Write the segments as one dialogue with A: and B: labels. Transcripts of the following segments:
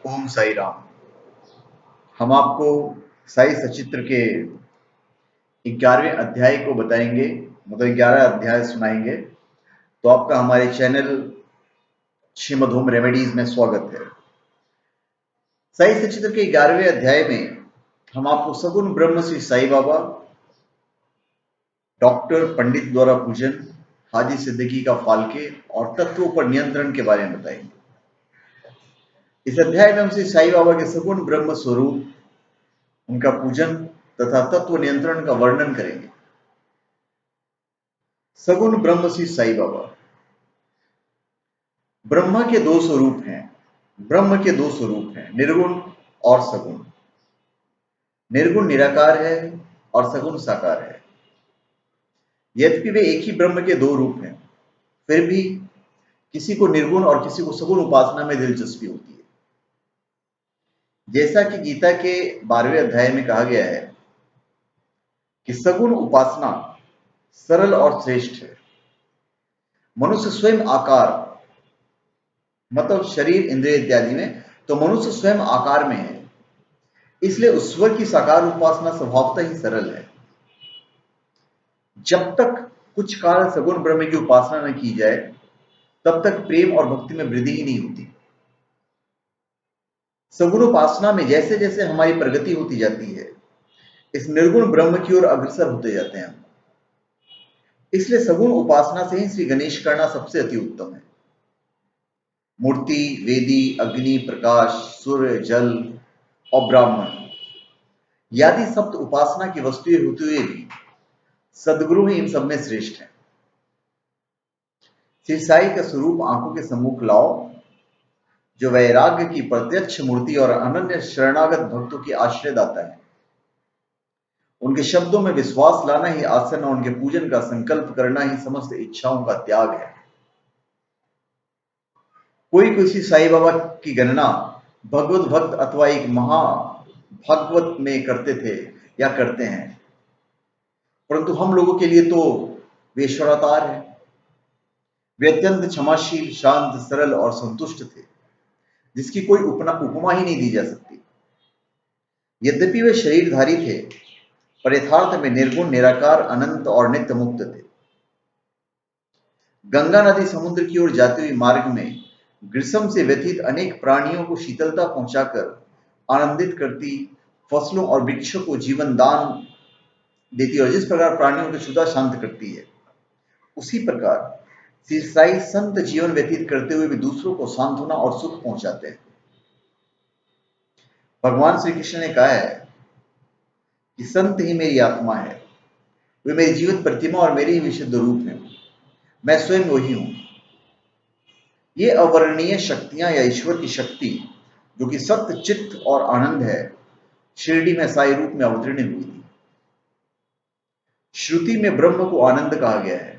A: ओम साई राम। हम आपको साई सचित्र के 11वें अध्याय को बताएंगे, मतलब 11 अध्याय सुनाएंगे। तो आपका हमारे चैनल श्रीमद होम रेमेडीज में स्वागत है। साई सचित्र के 11वें अध्याय में हम आपको सगुण ब्रह्म श्री साई बाबा, डॉक्टर पंडित द्वारा पूजन, हाजी सिद्दीकी का फालके और तत्वों पर नियंत्रण के बारे में बताएंगे। इस अध्याय में हम श्री साई बाबा के सगुण ब्रह्म स्वरूप, उनका पूजन तथा तत्व नियंत्रण का वर्णन करेंगे। सगुण ब्रह्म श्री साई बाबा। ब्रह्मा के दो स्वरूप हैं। ब्रह्म के दो स्वरूप हैं, निर्गुण और सगुण। निर्गुण निराकार है और सगुण साकार है। यद्यपि वे एक ही ब्रह्म के दो रूप हैं, फिर भी किसी को निर्गुण और किसी को सगुण उपासना में दिलचस्पी होती है। जैसा कि गीता के 12वें अध्याय में कहा गया है कि सगुण उपासना सरल और श्रेष्ठ है। मनुष्य स्वयं आकार, मतलब शरीर, इंद्रिय इत्यादि में, तो मनुष्य स्वयं आकार में है, इसलिए ईश्वर की साकार उपासना स्वभावतः ही सरल है। जब तक कुछ काल सगुण ब्रह्म की उपासना न की जाए, तब तक प्रेम और भक्ति में वृद्धि ही नहीं होती। सगुण उपासना में जैसे जैसे हमारी प्रगति होती जाती है, इस निर्गुण ब्रह्म की ओर अग्रसर होते जाते हैं हम। इसलिए सगुण उपासना से ही श्री गणेश करना सबसे अति उत्तम है। मूर्ति, वेदी, अग्नि, प्रकाश, सूर्य, जल और ब्राह्मण यादि सप्त उपासना की वस्तुएं होते हुए भी सदगुरु ही इन सब में श्रेष्ठ है। श्री साई का स्वरूप आंखों के सम्मुख लाओ, जो वैराग्य की प्रत्यक्ष मूर्ति और अनन्य शरणागत भक्तों की आश्रयदाता है। उनके शब्दों में विश्वास लाना ही आसन और उनके पूजन का संकल्प करना ही समस्त इच्छाओं का त्याग है। कोई किसी साई बाबा की गणना भगवत भक्त अथवा एक महा भागवत में करते थे या करते हैं, परंतु हम लोगों के लिए तो वे ईश्वरावतार है। वे अत्यंत क्षमाशील, शांत, सरल और संतुष्ट थे, जिसकी कोई उपमा ही नहीं दी जा सकती। यद्यपि वे शरीरधारी थे, पर यथार्थ में निर्गुण, निराकार, अनंत और नित्य मुक्त थे। गंगा नदी समुद्र की ओर जाते हुए मार्ग में ग्रीष्म से व्यथित अनेक प्राणियों को शीतलता पहुंचाकर आनंदित करती, फसलों और वृक्षों को जीवन दान देती और जिस प्रकार प्राणियों की क्षुधा शांत करती है, उसी प्रकार श्री साई संत जीवन व्यतीत करते हुए भी दूसरों को सांत्वना और सुख पहुंचाते हैं। भगवान श्री कृष्ण ने कहा है कि संत ही मेरी आत्मा है, वे मेरी जीवित प्रतिमा और मेरे ही विशुद्ध रूप हैं। मैं स्वयं वही हूं। ये अवर्णनीय शक्तियां या ईश्वर की शक्ति, जो कि सत्य, चित्त और आनंद है, शिरडी में साई रूप में अवतीर्ण हुई थी। श्रुति में ब्रह्म को आनंद कहा गया है।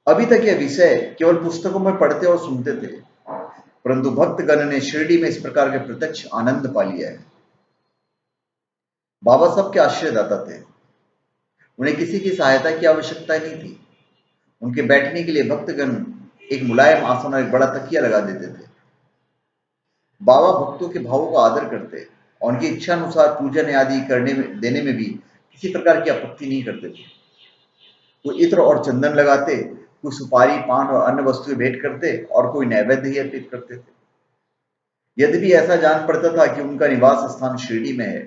A: अभी तक यह विषय केवल पुस्तकों में पढ़ते और सुनते थे, परंतु भक्तगण ने शिरडी में इस प्रकार के प्रत्यक्ष आनंद पा लिया है। बाबा सबके आश्रयदाता थे। उन्हें किसी की सहायता की आवश्यकता नहीं थी। उनके बैठने के लिए भक्तगण एक मुलायम आसन और एक बड़ा तकिया लगा देते थे। बाबा भक्तों के भावों का आदर करते और उनकी इच्छा अनुसार पूजन आदि करने में देने में भी किसी प्रकार की आपत्ति नहीं करते थे। कोई इत्र और चंदन लगाते, कोई सुपारी, पान और अन्य वस्तुएं भेंट करते और कोई नैवेद्य ही अर्पित करते थे। यद्यपि ऐसा जान पड़ता था कि उनका निवास स्थान शिरडी में है,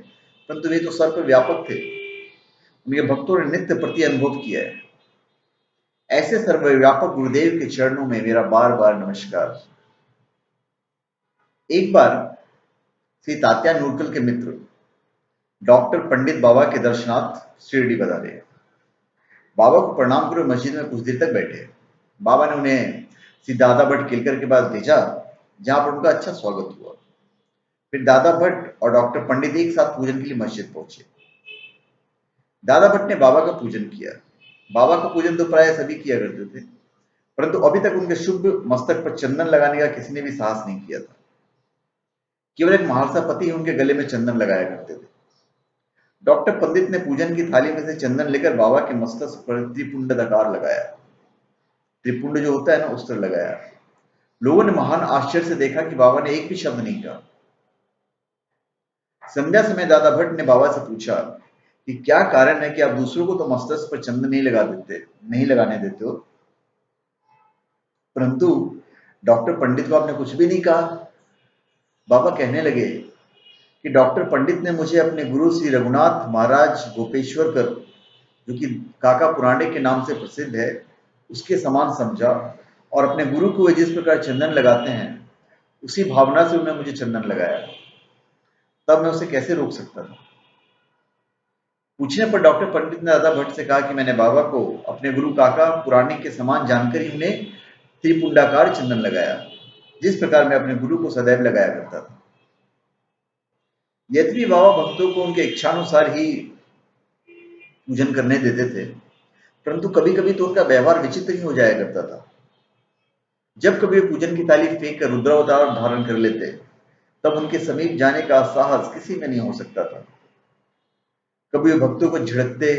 A: परंतु वे तो सर्वव्यापक थे। उनके भक्तों ने नित्य प्रति अनुभव किया है। ऐसे सर्वव्यापक गुरुदेव के चरणों में मेरा बार बार नमस्कार। एक बार श्री तात्या नूरकल के मित्र डॉक्टर पंडित बाबा के दर्शनार्थ शिरडी पधारे। बाबा को प्रणाम कर मस्जिद में कुछ देर तक बैठे। बाबा ने उन्हें श्री दादा भट्ट केलकर के पास भेजा, जहां पर उनका अच्छा स्वागत हुआ। फिर दादा भट्ट और डॉक्टर पंडित एक साथ पूजन के लिए मस्जिद पहुंचे। दादा भट्ट ने बाबा का पूजन किया। बाबा का पूजन तो प्राय सभी किया करते थे, परंतु अभी तक उनके शुभ मस्तक पर चंदन लगाने का किसी ने भी साहस नहीं किया था। केवल एक महारसा पति उनके गले में चंदन लगाया करते थे। डॉक्टर पंडित ने पूजन की थाली में से चंदन लेकर बाबा के मस्तक पर त्रिपुंड दकार लगाया। त्रिपुंड जो होता है ना, उस तरह लगाया। लोगों ने महान आश्चर्य से देखा कि बाबा ने एक भी शब्द नहीं कहा। संध्या समय दादा भट्ट ने बाबा से पूछा कि क्या कारण है कि आप दूसरों को तो मस्तक पर चंदन नहीं लगाने देते हो, परंतु डॉक्टर पंडित को आपने कुछ भी नहीं कहा। बाबा कहने लगे कि डॉक्टर पंडित ने मुझे अपने गुरु श्री रघुनाथ महाराज गोपेश्वरकर, जो कि काका पुराणे के नाम से प्रसिद्ध है, उसके समान समझा और अपने गुरु को वे जिस प्रकार चंदन लगाते हैं उसी भावना से उन्हें मुझे चंदन लगाया। तब मैं उसे कैसे रोक सकता था। पूछने पर डॉक्टर पंडित ने दादा भट्ट से कहा कि मैंने बाबा को अपने गुरु काका पुराणे के समान जानकर ही उन्हें त्रिपुंडाकार चंदन लगाया, जिस प्रकार मैं अपने गुरु को सदैव लगाया करता था। यद्यपि बाबा भक्तों को उनके इच्छानुसार ही पूजन करने देते थे, परंतु कभी कभी तो उनका व्यवहार विचित्र ही हो जाया करता था। जब कभी वे पूजन की थाली फेंक कर रुद्रावतार धारण कर लेते, तब उनके समीप जाने का साहस किसी में नहीं हो सकता था। कभी वे भक्तों को झिड़कते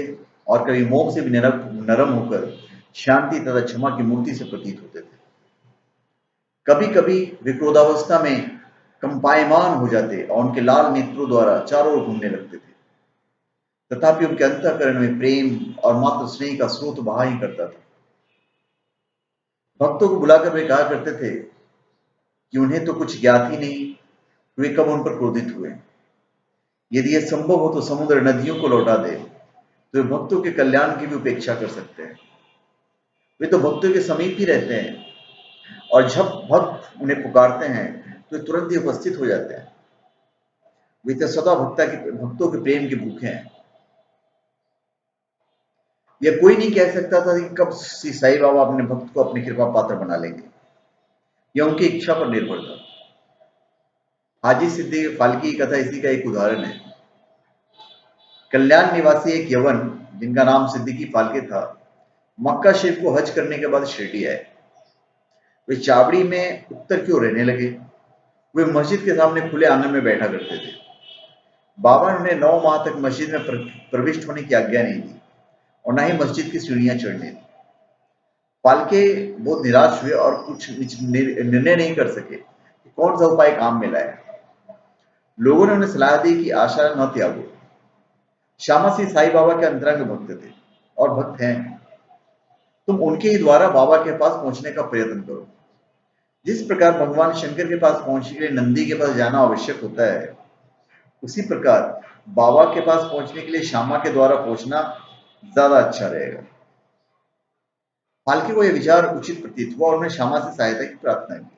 A: और कभी मोह से भी नरम होकर शांति तथा क्षमा की मूर्ति से प्रतीत होते थे। कभी कभी वे क्रोधावस्था में कंपायमान हो जाते और उनके लाल नेत्रों द्वारा चारों ओर घूमने लगते थे, तथापि उनके अंतःकरण में प्रेम और मात्र स्नेह का स्रोत बहा ही करता था। भक्तों को बुलाकर वे कहा करते थे कि उन्हें तो कुछ ज्ञात ही नहीं वे कब उन पर क्रोधित हुए। यदि यह संभव हो तो समुद्र नदियों को लौटा दे, तो वे भक्तों के कल्याण की भी उपेक्षा कर सकते हैं। वे तो भक्तों के समीप ही रहते हैं और जब भक्त उन्हें पुकारते हैं तो वे तुरंत ही उपस्थित हो जाते हैं। वे तो सदा भक्तों के प्रेम के भूखे हैं। यह कोई नहीं कह सकता था कि कब श्री साईं बाबा अपने भक्त को अपनी कृपा पात्र बना लेंगे। यह उनकी इच्छा पर निर्भर था। हाजी सिद्दी फाल्की की कथा इसी का एक उदाहरण है। कल्याण निवासी एक यवन जिनका नाम सिद्दीकी फाल्के था, मक्का शरीफ को हज करने के बाद शिरडी आए। वे चावड़ी में उत्तर की ओर रहने लगे। वे मस्जिद के सामने खुले आंगन में बैठा करते थे। बाबा ने उन्हें 9 माह तक मस्जिद में प्रविष्ट होने की आज्ञा नहीं दी और न ही मस्जिद की सीढ़ियां चढ़ने दी। फाल्के बहुत निराश हुए और कुछ निर्णय नहीं कर सके कि कौन सा उपाय काम में लाए। लोगों ने उन्हें सलाह दी कि आशा न त्यागो। श्यामा सिंह साईं बाबा के अंतरंग भक्त थे और भक्त हैं। तुम उनके ही द्वारा बाबा के पास पहुंचने का प्रयत्न करो। जिस प्रकार भगवान शंकर के पास पहुंचने के लिए नंदी के पास जाना आवश्यक होता है, उसी प्रकार बाबा के पास पहुंचने के लिए श्यामा के द्वारा पहुंचना ज्यादा अच्छा रहेगा। फाल्के को यह विचार उचित प्रतीत हुआ और उन्हें श्यामा से सहायता की प्रार्थना की।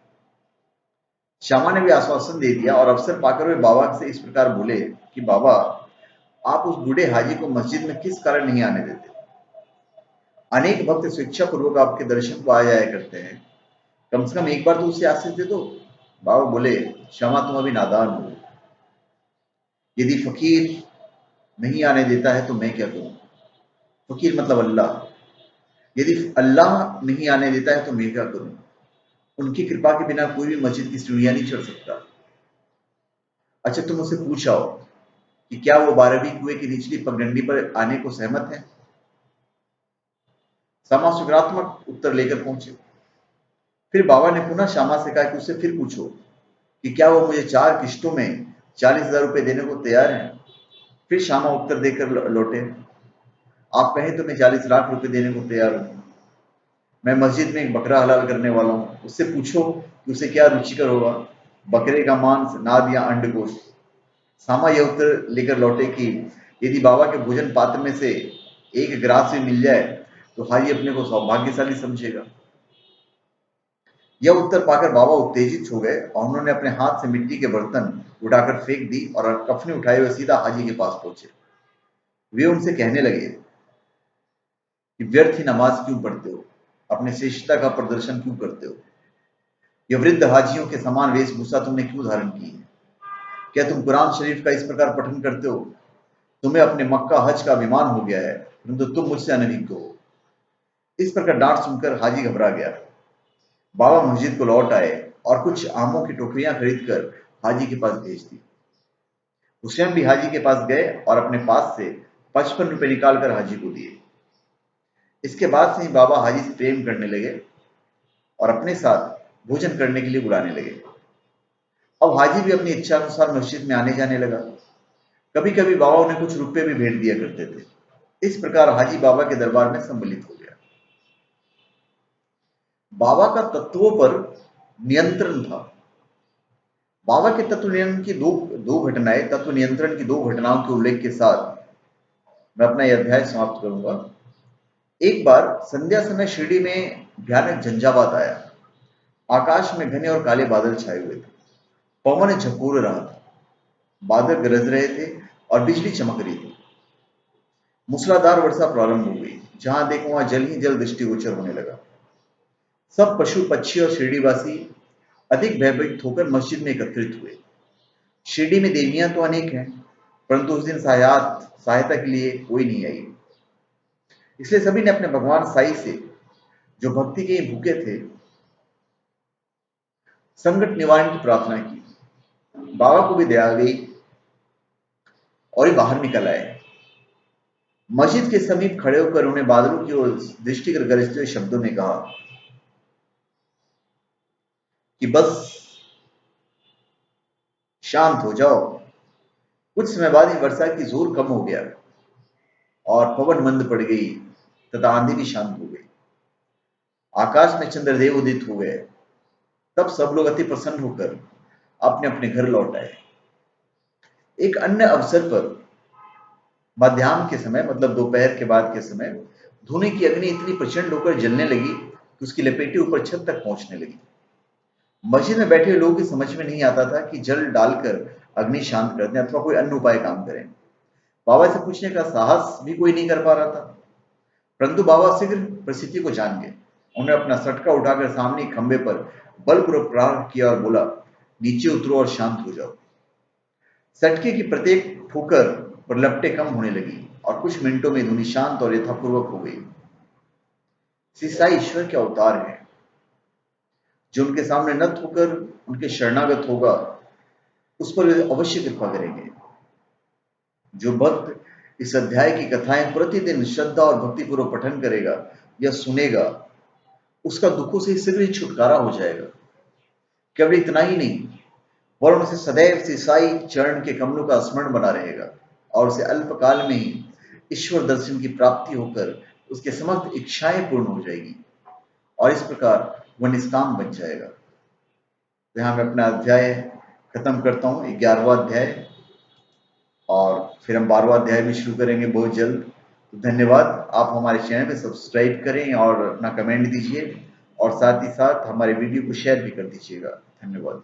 A: श्यामा ने भी आश्वासन दे दिया और अवसर पाकर वे बाबा से इस प्रकार बोले कि बाबा, आप उस बूढ़े हाजी को मस्जिद में किस कारण नहीं आने देते? अनेक भक्त स्वेच्छा पूर्वक आपके दर्शन को आ जाया करते हैं, कम से कम एक बार तो उसे आशीष दे दो। बाबा बोले, श्यामा तुम अभी नादान हो। यदि फकीर नहीं आने देता है तो मैं क्या करूं? फकीर मतलब अल्लाह। यदि अल्लाह नहीं आने देता है तो मैं क्या करूं? उनकी कृपा के बिना कोई भी मस्जिद की सीढ़ियां नहीं चढ़ सकता। अच्छा, तुम उससे पूछाओ कि क्या वो 12वीं कुएं की निचली पगडंडी पर आने को सहमत है? श्यामा सकारात्मक उत्तर लेकर पहुंचे। फिर बाबा ने पुनः श्यामा से कहा कि उससे फिर पूछो कि क्या वो मुझे 4 किश्तों में 40,000 रुपए देने को तैयार है। फिर श्यामा उत्तर देकर लौटे, आप कहें तो मैं 40 लाख रुपए देने को तैयार हूं। मैं मस्जिद में एक बकरा हलाल करने वाला हूँ, उससे पूछो कि उसे क्या रुचिकर होगा, बकरे का मांस, नाद या अंड गोश्त। श्यामा यह उत्तर लेकर लौटे कि यदि बाबा के भोजन पात्र में से एक ग्रास भी मिल जाए तो हाजी अपने को सौभाग्यशाली समझेगा। यह उत्तर पाकर बाबा उत्तेजित हो गए और उन्होंने अपने हाथ से मिट्टी के बर्तन उठाकर फेंक दी और कफनी उठाए हुए सीधा हाजी के पास पहुंचे। वे उनसे कहने लगे कि व्यर्थ ही नमाज क्यों पढ़ते हो, अपने श्रेष्ठता का प्रदर्शन क्यों करते हो? यह वृद्ध हाजियों के समान वेशभूषा तुमने क्यों धारण की है? क्या तुम कुरान शरीफ का इस प्रकार पठन करते हो? तुम्हें अपने मक्का हज का अभिमान हो गया है, परंतु तुम मुझसे अनभिज्ञ हो। इस प्रकार डांट सुनकर हाजी घबरा गया। बाबा मस्जिद को लौट आए और कुछ आमों की टोकरियां खरीदकर हाजी के पास भेज दी। वो स्वयं भी हाजी के पास गए और अपने पास से 55 रुपए निकालकर हाजी को दिए। इसके बाद से ही बाबा हाजी से प्रेम करने लगे और अपने साथ भोजन करने के लिए बुलाने लगे। अब हाजी भी अपनी इच्छा अनुसार मस्जिद में आने जाने लगा। कभी कभी बाबा उन्हें कुछ रुपए भी भेंट दिया करते थे। इस प्रकार हाजी बाबा के दरबार में सम्मिलित हो गया। बाबा का तत्वों पर नियंत्रण था। बाबा के तत्व नियंत्रण की तत्व नियंत्रण की दो घटनाओं के उल्लेख के साथ मैं अपना यह अध्याय समाप्त करूंगा। एक बार संध्या समय शिरडी में भयानक झंझावात आया। आकाश में घने और काले बादल छाए हुए थे। पवन झकोर रहा था। बादल गरज रहे थे और बिजली चमक रही थी। मूसलाधार वर्षा प्रारंभ हो गई। जहां देखो वहां जल ही जल दृष्टिगोचर होने लगा। सब पशु पक्षी और शिरडीवासी अधिक भयभीत होकर मस्जिद में एकत्रित हुए। शिरडी में देवियां तो अनेक हैं, परंतु उस दिन सहायता के लिए कोई नहीं आई। इसलिए सभी ने अपने भगवान साई से, जो भक्ति के भूखे थे, संकट निवारण की प्रार्थना की। बाबा को भी दया आ गई और ये बाहर निकल आए। मस्जिद के समीप खड़े होकर उन्हें बादलों की ओर दृष्टि कर गरजते हुए शब्दों में कहा कि बस शांत हो जाओ। कुछ समय बाद ही वर्षा की जोर कम हो गया और पवन मंद पड़ गई तथा आंधी भी शांत हो गई। आकाश में चंद्रदेव उदित हो गए। तब सब लोग अति प्रसन्न होकर अपने अपने घर लौट आए। एक अन्य अवसर पर मध्याह्न के समय, मतलब दोपहर के बाद के समय, धुएं की अग्नि इतनी प्रचंड होकर जलने लगी कि उसकी लपेटें ऊपर छत तक पहुंचने लगी। मस्जिद में बैठे लोगों की समझ में नहीं आता था कि जल डालकर अग्नि शांत कर दें अथवा कोई अन्य उपाय काम करें। बाबा से पूछने का साहस भी कोई नहीं कर पा रहा था। परंतु बाबा शीघ्र परिस्थिति को जान गए। उन्होंने अपना सटका उठाकर सामने खंबे पर बलपूर्वक प्रहार किया और बोला, नीचे उतरो और शांत हो जाओ। सटके की प्रत्येक ठोकर पर लपटें कम होने लगी और कुछ मिनटों में धुनी शांत और यथापूर्वक हो गई। श्री साई ईश्वर के अवतार है। जो उनके सामने नत होकर उनके शरणागत होगा, उस पर वे अवश्य कृपा करेंगे। जो भक्त इस अध्याय की कथाएं प्रतिदिन श्रद्धा और भक्तिपूर्वक पठन करेगा या सुनेगा, उसका दुखों से शीघ्र ही छुटकारा हो जाएगा। केवल इतना ही नहीं, वरन उसे सदैव से साई चरण के कमलों का स्मरण बना रहेगा और उसे अल्पकाल में ही ईश्वर दर्शन की प्राप्ति होकर उसके समस्त इच्छाएं पूर्ण हो जाएगी और इस प्रकार वह निष्काम बन जाएगा। तो यहाँ मैं अपना अध्याय खत्म करता हूँ, 11वां अध्याय, और फिर हम 12वां अध्याय भी शुरू करेंगे बहुत जल्द। तो धन्यवाद। आप हमारे चैनल में सब्सक्राइब करें और अपना कमेंट दीजिए और साथ ही साथ हमारे वीडियो को शेयर भी कर दीजिएगा। धन्यवाद।